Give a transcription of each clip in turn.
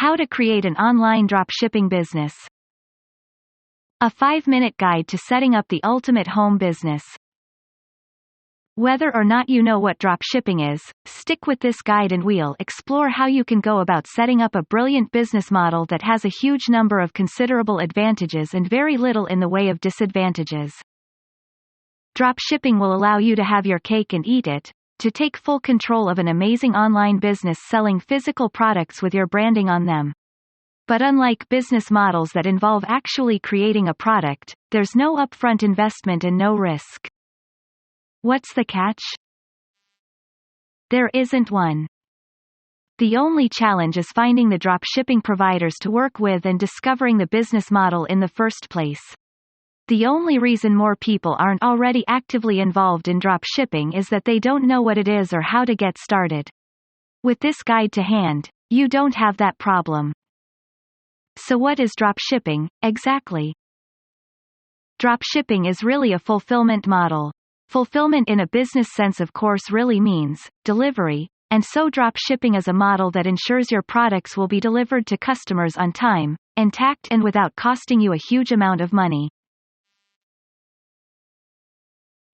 How to create an online dropshipping business. A 5-minute guide to setting up the ultimate home business. Whether or not you know what dropshipping is, stick with this guide and we'll explore how you can go about setting up a brilliant business model that has a huge number of considerable advantages and very little in the way of disadvantages. Dropshipping will allow you to have your cake and eat it, to take full control of an amazing online business selling physical products with your branding on them. But unlike business models that involve actually creating a product, there's no upfront investment and no risk. What's the catch? There isn't one. The only challenge is finding the dropshipping providers to work with and discovering the business model in the first place. The only reason more people aren't already actively involved in dropshipping is that they don't know what it is or how to get started. With this guide to hand, you don't have that problem. So what is dropshipping, exactly? Dropshipping is really a fulfillment model. Fulfillment in a business sense of course really means delivery, and so dropshipping is a model that ensures your products will be delivered to customers on time, intact and without costing you a huge amount of money.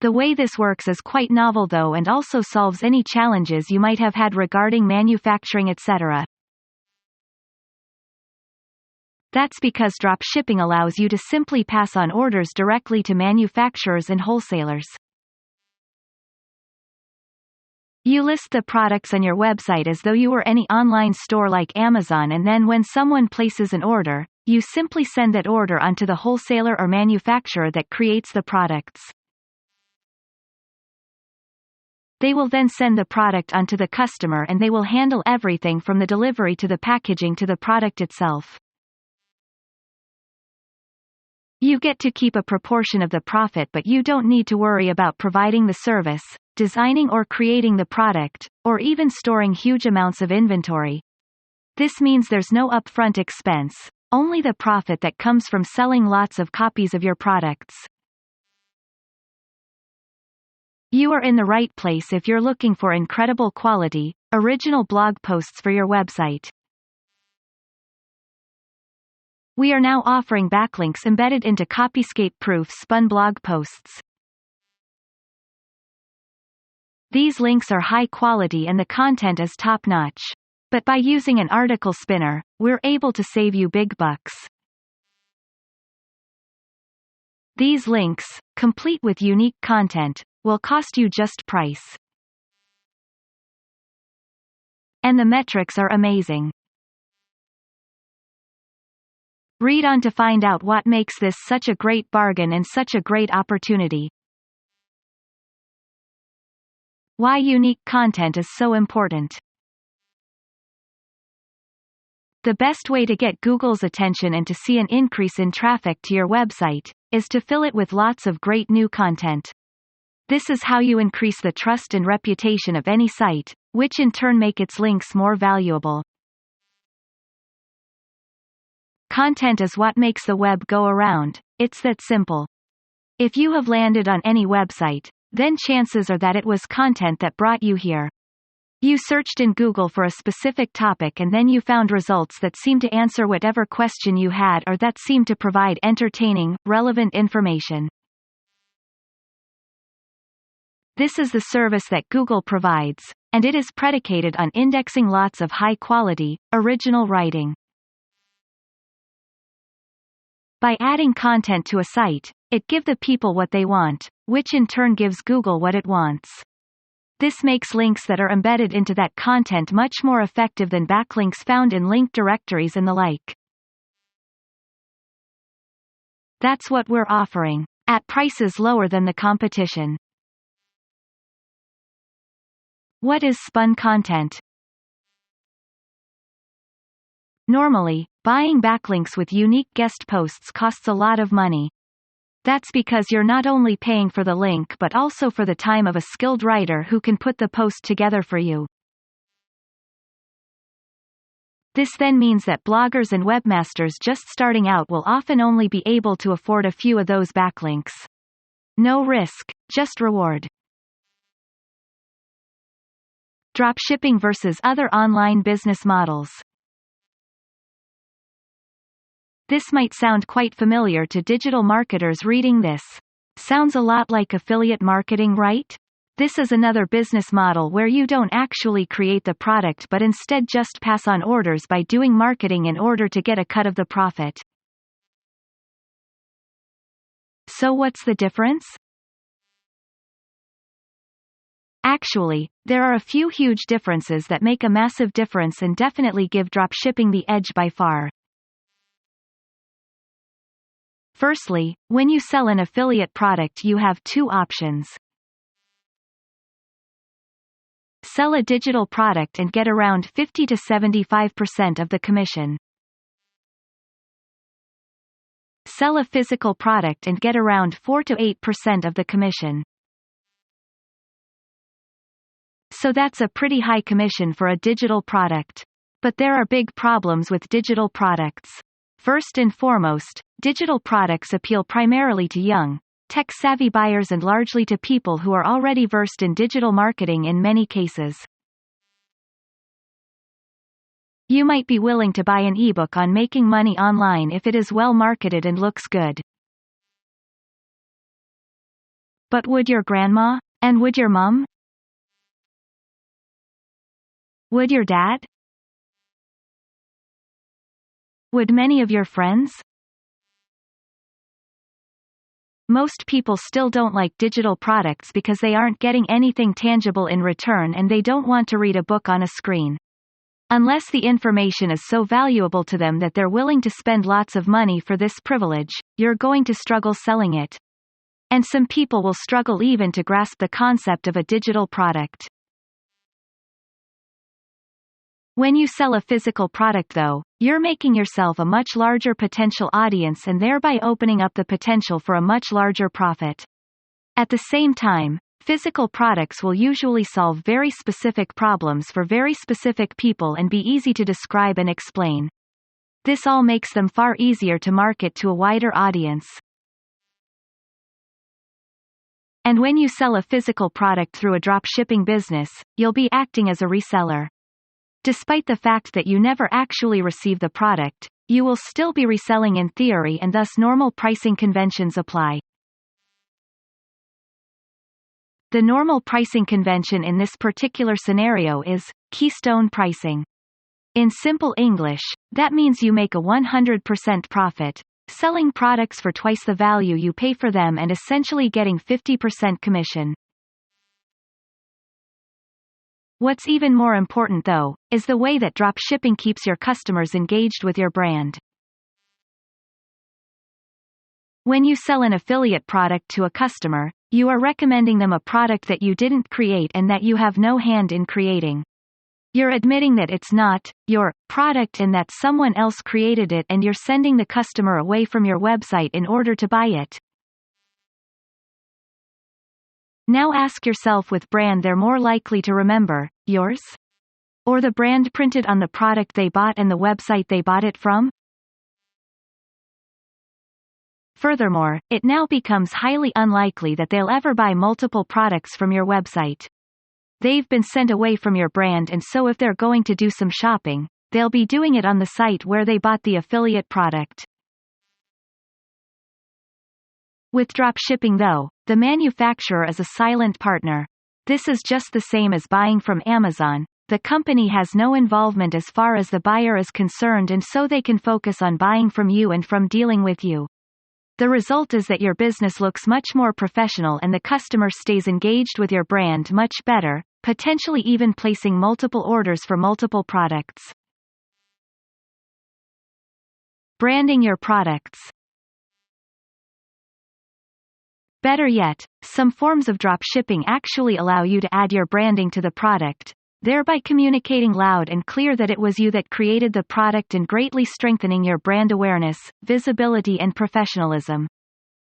The way this works is quite novel though and also solves any challenges you might have had regarding manufacturing etc. That's because dropshipping allows you to simply pass on orders directly to manufacturers and wholesalers. You list the products on your website as though you were any online store like Amazon, and then when someone places an order, you simply send that order onto the wholesaler or manufacturer that creates the products. They will then send the product onto the customer and they will handle everything from the delivery to the packaging to the product itself. You get to keep a proportion of the profit, but you don't need to worry about providing the service, designing or creating the product, or even storing huge amounts of inventory. This means there's no upfront expense, only the profit that comes from selling lots of copies of your products. You are in the right place if you're looking for incredible quality, original blog posts for your website. We are now offering backlinks embedded into copyscape-proof spun blog posts. These links are high quality and the content is top-notch. But by using an article spinner, we're able to save you big bucks. These links, complete with unique content, will cost you just price. And the metrics are amazing. Read on to find out what makes this such a great bargain and such a great opportunity. Why unique content is so important. The best way to get Google's attention and to see an increase in traffic to your website is to fill it with lots of great new content. This is how you increase the trust and reputation of any site, which in turn make its links more valuable. Content is what makes the web go around. It's that simple. If you have landed on any website, then chances are that it was content that brought you here. You searched in Google for a specific topic and then you found results that seemed to answer whatever question you had or that seemed to provide entertaining, relevant information. This is the service that Google provides, and it is predicated on indexing lots of high-quality, original writing. By adding content to a site, it gives the people what they want, which in turn gives Google what it wants. This makes links that are embedded into that content much more effective than backlinks found in link directories and the like. That's what we're offering, at prices lower than the competition. What is spun content? Normally, buying backlinks with unique guest posts costs a lot of money. That's because you're not only paying for the link but also for the time of a skilled writer who can put the post together for you. This then means that bloggers and webmasters just starting out will often only be able to afford a few of those backlinks. No risk, just reward. Dropshipping versus other online business models. This might sound quite familiar to digital marketers reading this. Sounds a lot like affiliate marketing, right? This is another business model where you don't actually create the product but instead just pass on orders by doing marketing in order to get a cut of the profit. So what's the difference? Actually, there are a few huge differences that make a massive difference and definitely give dropshipping the edge by far. Firstly, when you sell an affiliate product, you have two options. Sell a digital product and get around 50 to 75% of the commission. Sell a physical product and get around 4 to 8% of the commission. So that's a pretty high commission for a digital product. But there are big problems with digital products. First and foremost, digital products appeal primarily to young, tech-savvy buyers and largely to people who are already versed in digital marketing in many cases. You might be willing to buy an ebook on making money online if it is well marketed and looks good. But would your grandma? And would your mom? Would your dad? Would many of your friends? Most people still don't like digital products because they aren't getting anything tangible in return and they don't want to read a book on a screen. Unless the information is so valuable to them that they're willing to spend lots of money for this privilege, you're going to struggle selling it. And some people will struggle even to grasp the concept of a digital product. When you sell a physical product though, you're making yourself a much larger potential audience and thereby opening up the potential for a much larger profit. At the same time, physical products will usually solve very specific problems for very specific people and be easy to describe and explain. This all makes them far easier to market to a wider audience. And when you sell a physical product through a dropshipping business, you'll be acting as a reseller. Despite the fact that you never actually receive the product, you will still be reselling in theory and thus normal pricing conventions apply. The normal pricing convention in this particular scenario is keystone pricing. In simple English, that means you make a 100% profit, selling products for twice the value you pay for them and essentially getting 50% commission. What's even more important though, is the way that dropshipping keeps your customers engaged with your brand. When you sell an affiliate product to a customer, you are recommending them a product that you didn't create and that you have no hand in creating. You're admitting that it's not your product and that someone else created it, and you're sending the customer away from your website in order to buy it. Now ask yourself, with brand they're more likely to remember, yours? Or the brand printed on the product they bought and the website they bought it from? Furthermore, it now becomes highly unlikely that they'll ever buy multiple products from your website. They've been sent away from your brand, and so if they're going to do some shopping, they'll be doing it on the site where they bought the affiliate product. With dropshipping though, the manufacturer is a silent partner. This is just the same as buying from Amazon. The company has no involvement as far as the buyer is concerned, and so they can focus on buying from you and from dealing with you. The result is that your business looks much more professional and the customer stays engaged with your brand much better, potentially even placing multiple orders for multiple products. Branding your products. Better yet, some forms of dropshipping actually allow you to add your branding to the product, thereby communicating loud and clear that it was you that created the product and greatly strengthening your brand awareness, visibility and professionalism.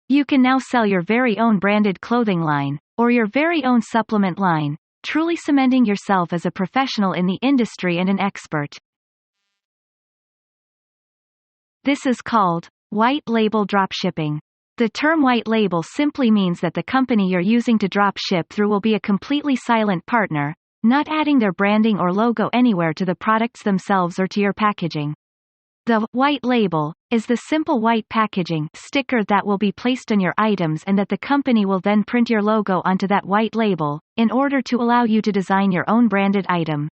You can now sell your very own branded clothing line, or your very own supplement line, truly cementing yourself as a professional in the industry and an expert. This is called white label dropshipping. The term white label simply means that the company you're using to drop ship through will be a completely silent partner, not adding their branding or logo anywhere to the products themselves or to your packaging. The white label is the simple white packaging sticker that will be placed on your items and that the company will then print your logo onto that white label, in order to allow you to design your own branded item.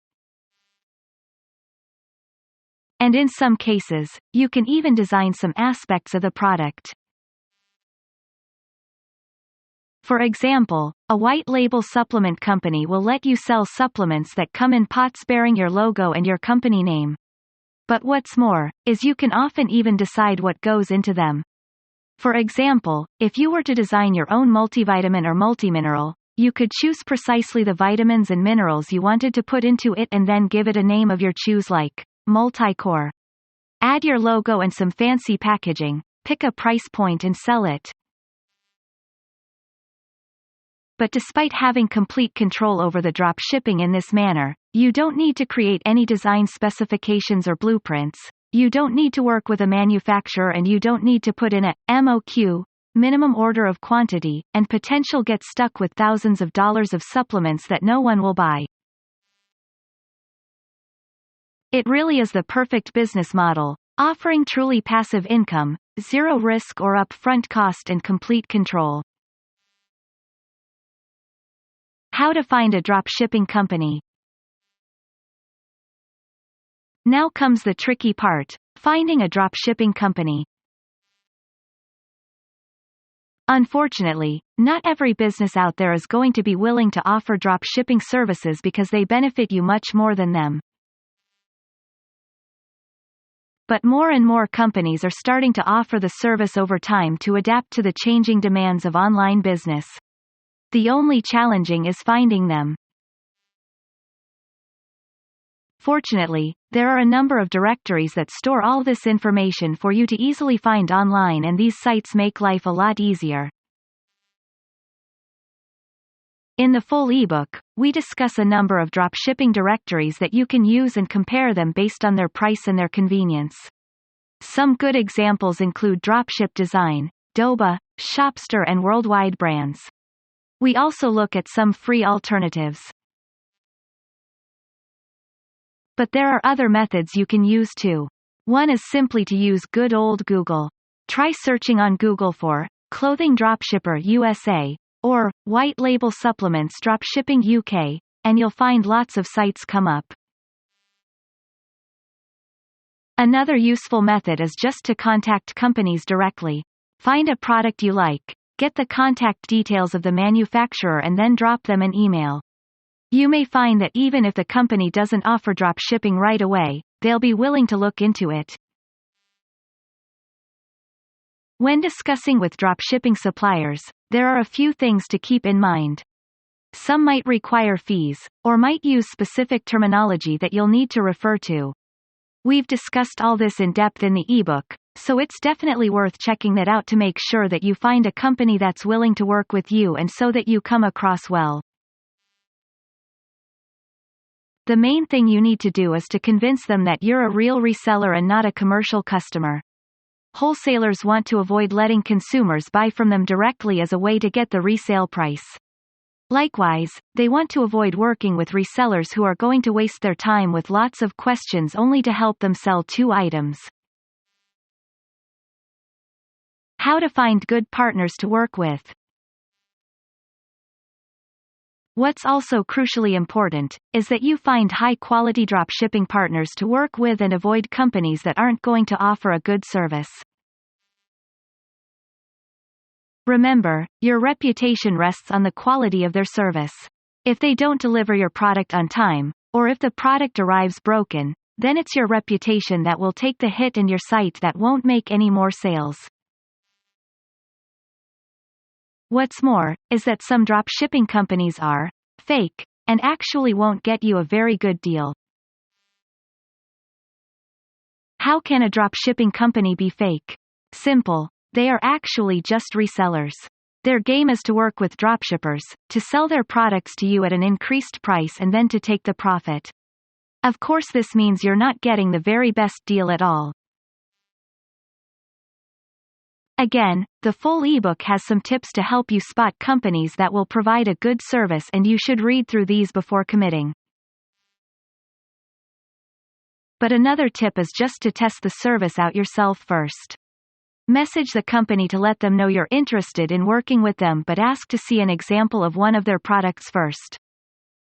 And in some cases, you can even design some aspects of the product. For example, a white label supplement company will let you sell supplements that come in pots bearing your logo and your company name. But what's more, is you can often even decide what goes into them. For example, if you were to design your own multivitamin or multimineral, you could choose precisely the vitamins and minerals you wanted to put into it and then give it a name of your choose, like multi-core. Add your logo and some fancy packaging, pick a price point and sell it. But despite having complete control over the drop shipping in this manner, you don't need to create any design specifications or blueprints, you don't need to work with a manufacturer, and you don't need to put in a MOQ, minimum order of quantity, and potential get stuck with thousands of dollars of supplements that no one will buy. It really is the perfect business model, offering truly passive income, zero risk or upfront cost, and complete control. How to find a dropshipping company. Now comes the tricky part, finding a dropshipping company. Unfortunately, not every business out there is going to be willing to offer dropshipping services because they benefit you much more than them. But more and more companies are starting to offer the service over time to adapt to the changing demands of online business. The only challenging is finding them. Fortunately, there are a number of directories that store all this information for you to easily find online, and these sites make life a lot easier. In the full ebook, we discuss a number of dropshipping directories that you can use and compare them based on their price and their convenience. Some good examples include Dropship Design, Doba, Shopster, and Worldwide Brands. We also look at some free alternatives. But there are other methods you can use too. One is simply to use good old Google. Try searching on Google for Clothing Dropshipper USA or White Label Supplements Dropshipping UK, and you'll find lots of sites come up. Another useful method is just to contact companies directly. Find a product you like, get the contact details of the manufacturer, and then drop them an email. You may find that even if the company doesn't offer drop shipping right away, they'll be willing to look into it. When discussing with dropshipping suppliers, there are a few things to keep in mind. Some might require fees, or might use specific terminology that you'll need to refer to. We've discussed all this in depth in the ebook, so it's definitely worth checking that out to make sure that you find a company that's willing to work with you and so that you come across well. The main thing you need to do is to convince them that you're a real reseller and not a commercial customer. Wholesalers want to avoid letting consumers buy from them directly as a way to get the resale price. Likewise, they want to avoid working with resellers who are going to waste their time with lots of questions only to help them sell 2 items. How to find good partners to work with. What's also crucially important is that you find high-quality dropshipping partners to work with and avoid companies that aren't going to offer a good service. Remember, your reputation rests on the quality of their service. If they don't deliver your product on time, or if the product arrives broken, then it's your reputation that will take the hit and your site that won't make any more sales. What's more, is that some dropshipping companies are fake, and actually won't get you a very good deal. How can a dropshipping company be fake? Simple. They are actually just resellers. Their game is to work with dropshippers, to sell their products to you at an increased price and then to take the profit. Of course, this means you're not getting the very best deal at all. Again, the full ebook has some tips to help you spot companies that will provide a good service, and you should read through these before committing. But another tip is just to test the service out yourself first. Message the company to let them know you're interested in working with them, but ask to see an example of one of their products first.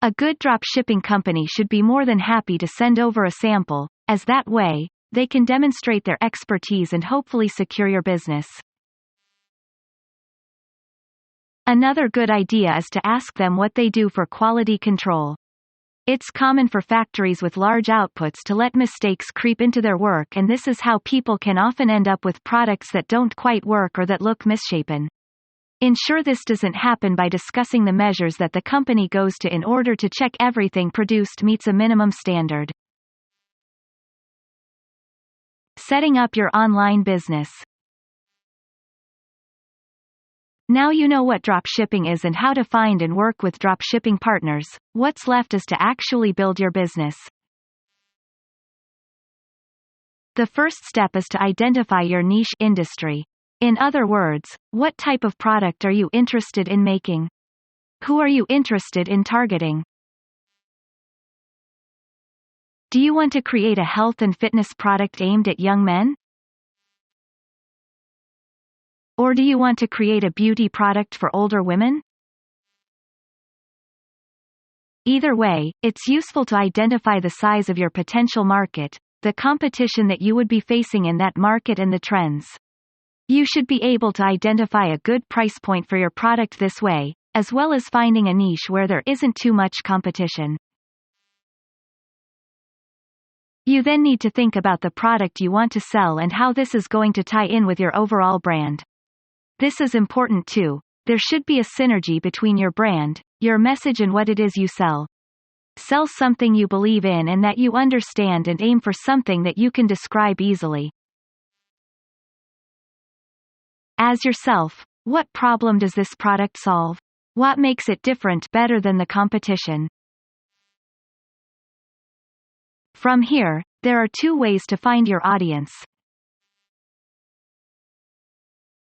A good dropshipping company should be more than happy to send over a sample, as that way, they can demonstrate their expertise and hopefully secure your business. Another good idea is to ask them what they do for quality control. It's common for factories with large outputs to let mistakes creep into their work, and this is how people can often end up with products that don't quite work or that look misshapen. Ensure this doesn't happen by discussing the measures that the company goes to in order to check everything produced meets a minimum standard. Setting up your online business. Now you know what dropshipping is and how to find and work with dropshipping partners. What's left is to actually build your business. The first step is to identify your niche industry. In other words, what type of product are you interested in making? Who are you interested in targeting? Do you want to create a health and fitness product aimed at young men? Or do you want to create a beauty product for older women? Either way, it's useful to identify the size of your potential market, the competition that you would be facing in that market, and the trends. You should be able to identify a good price point for your product this way, as well as finding a niche where there isn't too much competition. You then need to think about the product you want to sell and how this is going to tie in with your overall brand. This is important too. There should be a synergy between your brand, your message, and what it is you sell. Sell something you believe in and that you understand, and aim for something that you can describe easily. As yourself, what problem does this product solve? What makes it different, better than the competition? From here, there are two ways to find your audience.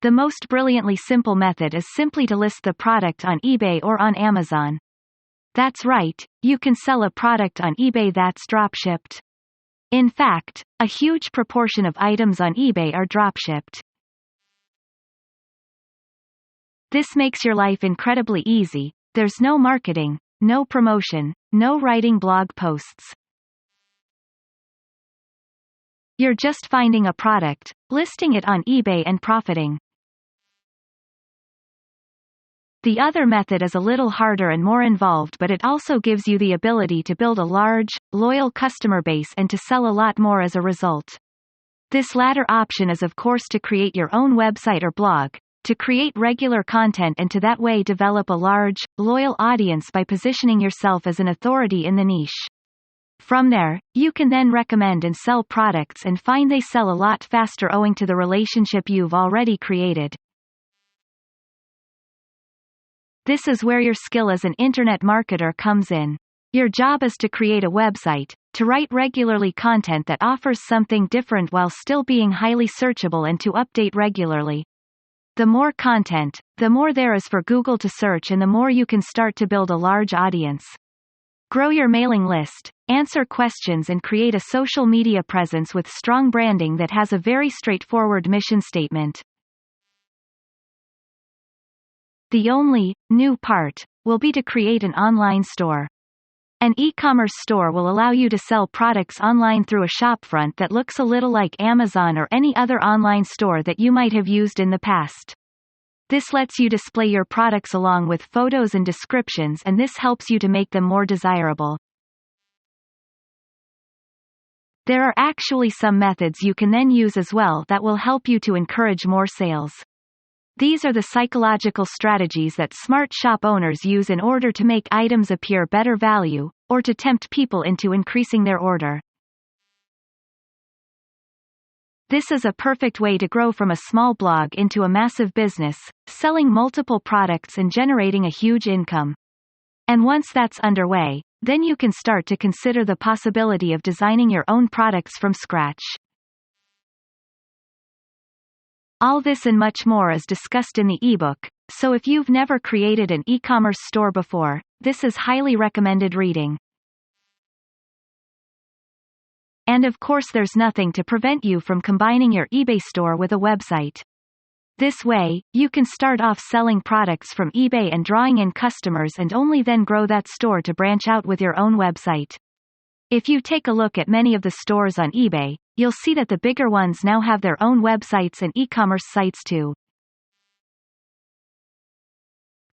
The most brilliantly simple method is simply to list the product on eBay or on Amazon. That's right, you can sell a product on eBay that's dropshipped. In fact, a huge proportion of items on eBay are dropshipped. This makes your life incredibly easy. There's no marketing, no promotion, no writing blog posts. You're just finding a product, listing it on eBay, and profiting. The other method is a little harder and more involved, but it also gives you the ability to build a large, loyal customer base and to sell a lot more as a result. This latter option is, of course, to create your own website or blog, to create regular content, and to that way develop a large, loyal audience by positioning yourself as an authority in the niche. From there, you can then recommend and sell products and find they sell a lot faster owing to the relationship you've already created. This is where your skill as an internet marketer comes in. Your job is to create a website, to write regularly content that offers something different while still being highly searchable, and to update regularly. The more content, the more there is for Google to search, and the more you can start to build a large audience. Grow your mailing list, answer questions, and create a social media presence with strong branding that has a very straightforward mission statement. The only new part will be to create an online store. An e-commerce store will allow you to sell products online through a shopfront that looks a little like Amazon or any other online store that you might have used in the past. This lets you display your products along with photos and descriptions, and this helps you to make them more desirable. There are actually some methods you can then use as well that will help you to encourage more sales. These are the psychological strategies that smart shop owners use in order to make items appear better value, or to tempt people into increasing their order. This is a perfect way to grow from a small blog into a massive business, selling multiple products and generating a huge income. And once that's underway, then you can start to consider the possibility of designing your own products from scratch. All this and much more is discussed in the ebook, so if you've never created an e-commerce store before, this is highly recommended reading. And of course there's nothing to prevent you from combining your eBay store with a website. This way, you can start off selling products from eBay and drawing in customers and only then grow that store to branch out with your own website. If you take a look at many of the stores on eBay, you'll see that the bigger ones now have their own websites and e-commerce sites too.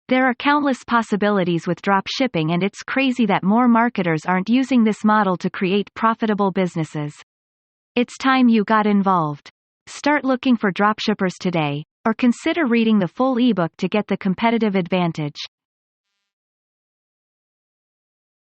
There are countless possibilities with dropshipping, and it's crazy that more marketers aren't using this model to create profitable businesses. It's time you got involved. Start looking for dropshippers today, or consider reading the full ebook to get the competitive advantage.